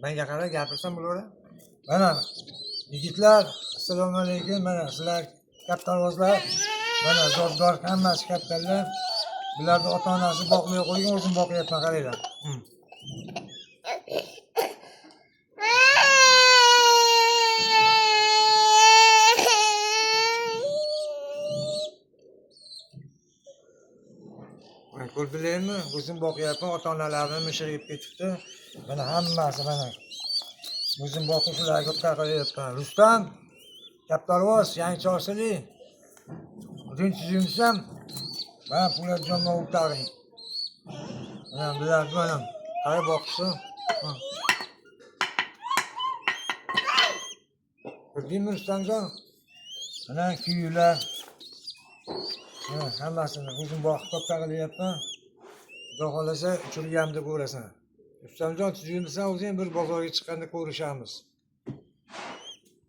Menga qara gapirsam bo'laveradi. Mana yigitlar, assalomu alaykum. Mana sizlar kaptarvozlar, mana zotdor hammasi kaptarlar. Bularni ota-onasi boqmay qo'ygan, o'zim boqyapman, qaranglar. Ko'rdilarmi? O'zim boqyapman, ota-onalarim mishirib ketibdi. Mana hammasi mana. O'zim boqib ularga qilyapman. Rustam, kaptarvoz, yangi chorsili. O'zing tuzimsam, mana Po'latjonga o'tag'ing. Mana bularni mana qarab boqishsin. Ko'rdingmi Rustamjon? Mana kuyular. Hammasini o'zim boqib katta qilyapman. Xudo xolasa uchirganimda ko'rasan. Rustamjon, tuzimsan, o'zing bir bozorga chiqqanda ko'rishamiz.